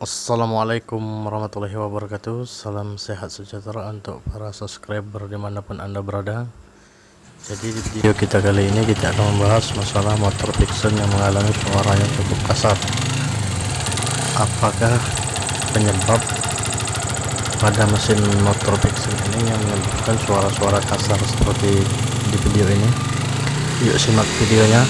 Assalamualaikum warahmatullahi wabarakatuh. Salam sehat sejahtera untuk para subscriber dimanapun anda berada. Jadi di video kita kali ini kita akan membahas masalah motor Vixen yang mengalami suara yang cukup kasar. Apakah penyebab pada mesin motor Vixen ini yang menyebabkan suara-suara kasar seperti di video ini? Yuk simak videonya.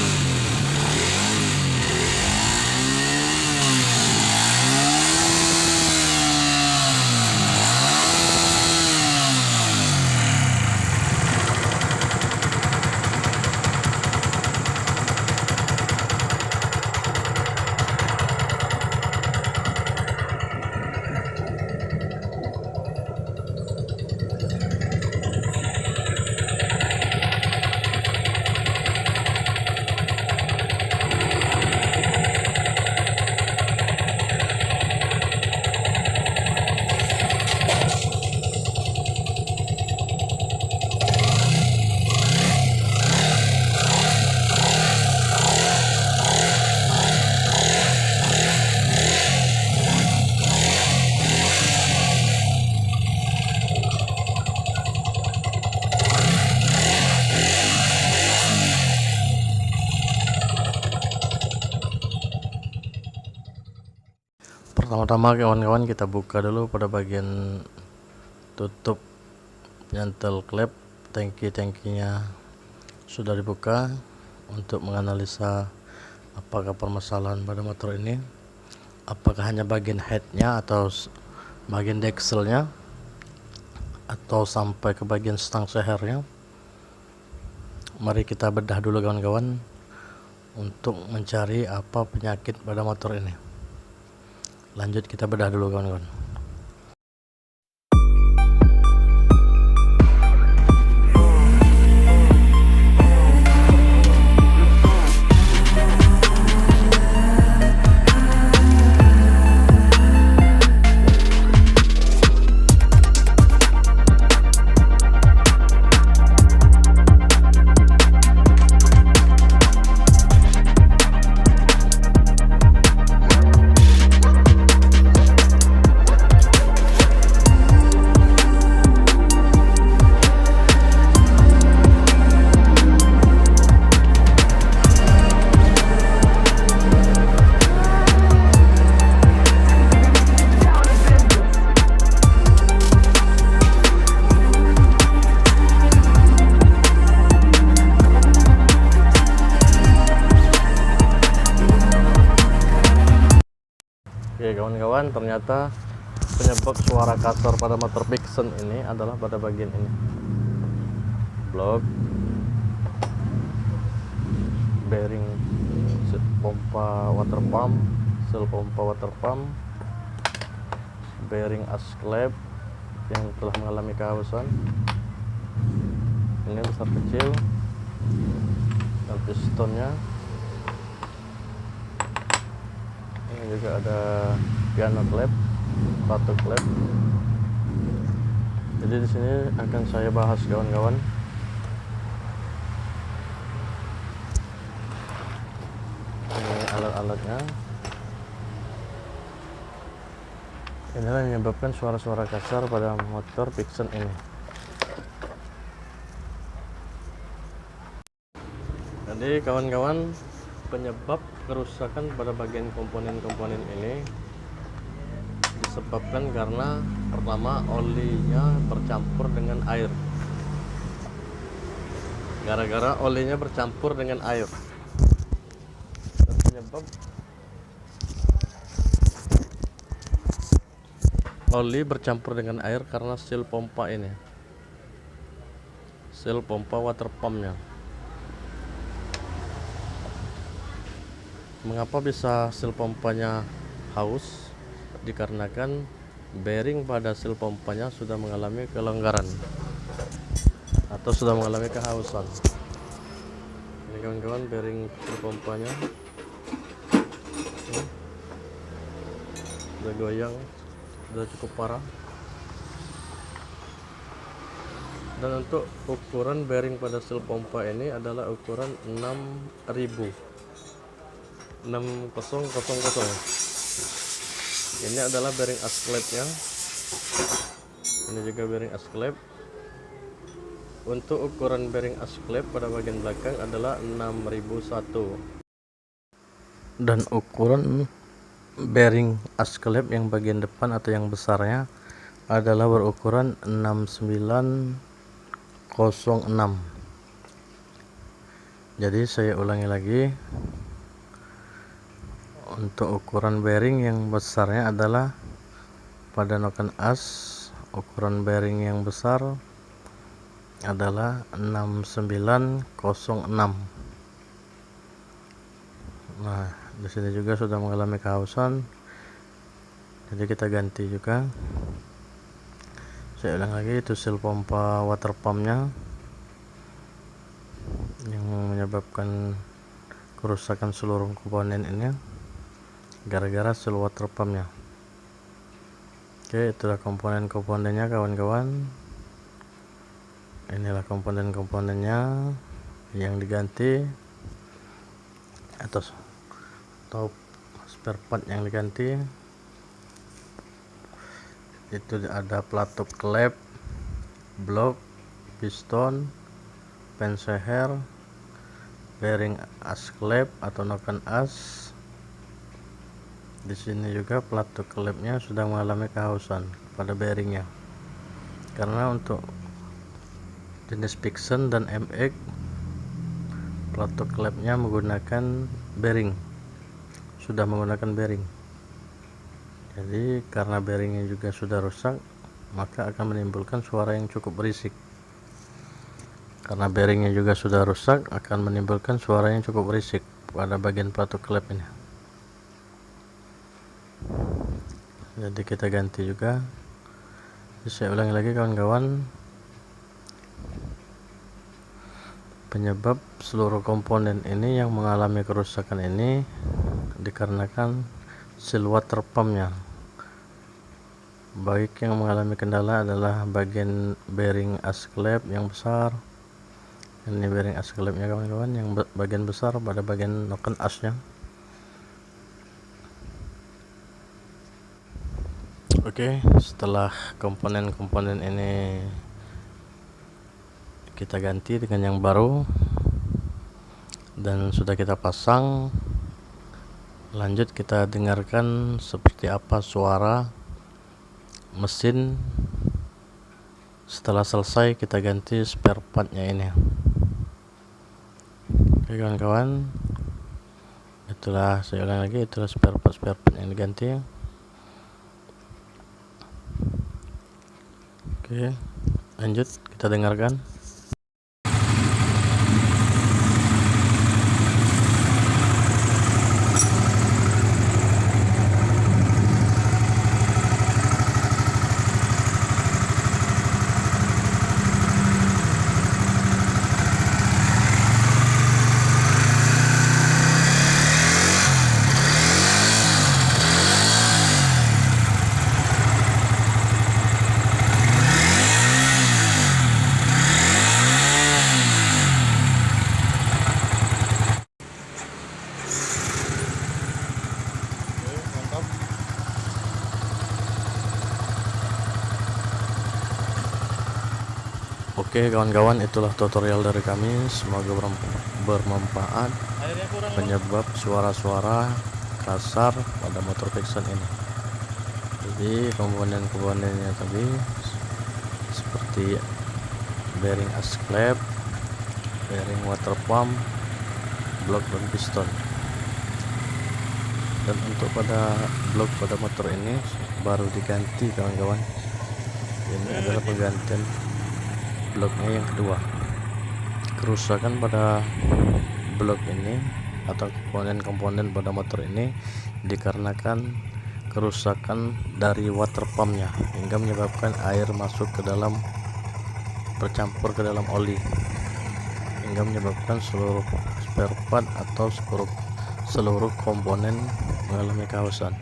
Pertama-tama kawan-kawan kita buka dulu pada bagian tutup penyentel klep. Tangki-tangkinya sudah dibuka untuk menganalisa apakah permasalahan pada motor ini, apakah hanya bagian headnya atau bagian dekselnya atau sampai ke bagian stang sehernya. Mari kita bedah dulu kawan-kawan untuk mencari apa penyakit pada motor ini. Lanjut kita bedah dulu kawan-kawan. Oke kawan-kawan, ternyata penyebab suara kasar pada motor Vixen ini adalah pada bagian ini, blok bearing pompa water pump, sel pompa water pump, bearing as klep yang telah mengalami kehausan. Ini besar kecil dan pistonnya. Ini juga ada piano klep, satu klep. Jadi di sini akan saya bahas kawan-kawan. Ini alat-alatnya. Inilah yang menyebabkan suara-suara kasar pada motor Vixen ini. Jadi kawan-kawan, penyebab kerusakan pada bagian komponen-komponen ini disebabkan karena pertama olinya bercampur dengan air. Gara-gara olinya bercampur dengan air. Dan penyebab oli bercampur dengan air karena seal pompa ini, seal pompa water pumpnya. Mengapa bisa seal pompanya haus? Dikarenakan bearing pada seal pompanya sudah mengalami kelonggaran atau sudah mengalami kehausan. Ini kawan-kawan bearing seal pompanya sudah goyang, sudah cukup parah. Dan untuk ukuran bearing pada seal pompa ini adalah ukuran 6000. Ini adalah bearing asklep-nya. Ini juga bearing asklep. Untuk ukuran bearing asklep pada bagian belakang adalah 6001. Dan ukuran bearing asklep yang bagian depan atau yang besarnya adalah berukuran 6906. Jadi saya ulangi lagi, untuk ukuran bearing yang besarnya adalah pada noken as, ukuran bearing yang besar adalah 6906. Nah, di sini juga sudah mengalami kehausan, jadi kita ganti juga. Saya ulang lagi, itu seal pompa water pumpnya yang menyebabkan kerusakan seluruh komponen ini gara-gara seal water pumpnya. Oke, itulah komponen-komponennya kawan-kawan. Inilah komponen-komponennya yang diganti atau spare part yang diganti. Itu ada pelatuk klep, blok, piston, penseher, bearing as klep atau noken as. Di sini juga pelatuk klepnya sudah mengalami kehausan pada bearingnya, karena untuk jenis Pixen dan MX pelatuk klepnya menggunakan bearing, sudah menggunakan bearing. Jadi karena bearingnya juga sudah rusak, maka akan menimbulkan suara yang cukup berisik. Karena bearingnya juga sudah rusak, akan menimbulkan suara yang cukup berisik pada bagian pelatuk klep ini. Jadi kita ganti juga. Saya ulangi lagi kawan-kawan, penyebab seluruh komponen ini yang mengalami kerusakan ini dikarenakan seal water pumpnya. Baik yang mengalami kendala adalah bagian bearing as klep yang besar. Ini bearing as klepnya kawan-kawan, yang bagian besar pada bagian noken asnya. Oke, setelah komponen-komponen ini kita ganti dengan yang baru dan sudah kita pasang, lanjut kita dengarkan seperti apa suara mesin setelah selesai kita ganti spare partnya ini. Oke kawan-kawan, itulah, saya ulang lagi, itulah spare part yang diganti. Oke, lanjut kita dengarkan. Oke kawan-kawan, itulah tutorial dari kami, semoga bermanfaat. Penyebab suara-suara kasar pada motor Pixen ini. Jadi komponen-komponennya tadi seperti bearing as klep, bearing water pump, blok dan piston. Dan untuk pada blok pada motor ini baru diganti kawan-kawan. Ini adalah penggantian bloknya yang kedua. Kerusakan pada blok ini atau komponen-komponen pada motor ini dikarenakan kerusakan dari water pumpnya, hingga menyebabkan air masuk ke dalam, bercampur ke dalam oli, hingga menyebabkan seluruh spare part atau seluruh komponen mengalami kehausan.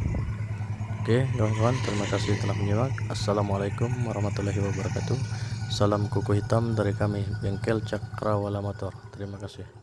Oke kawan-kawan, terima kasih telah menyimak. Assalamualaikum warahmatullahi wabarakatuh. Salam kuku hitam dari kami, Bengkel Cakrawala Motor. Terima kasih.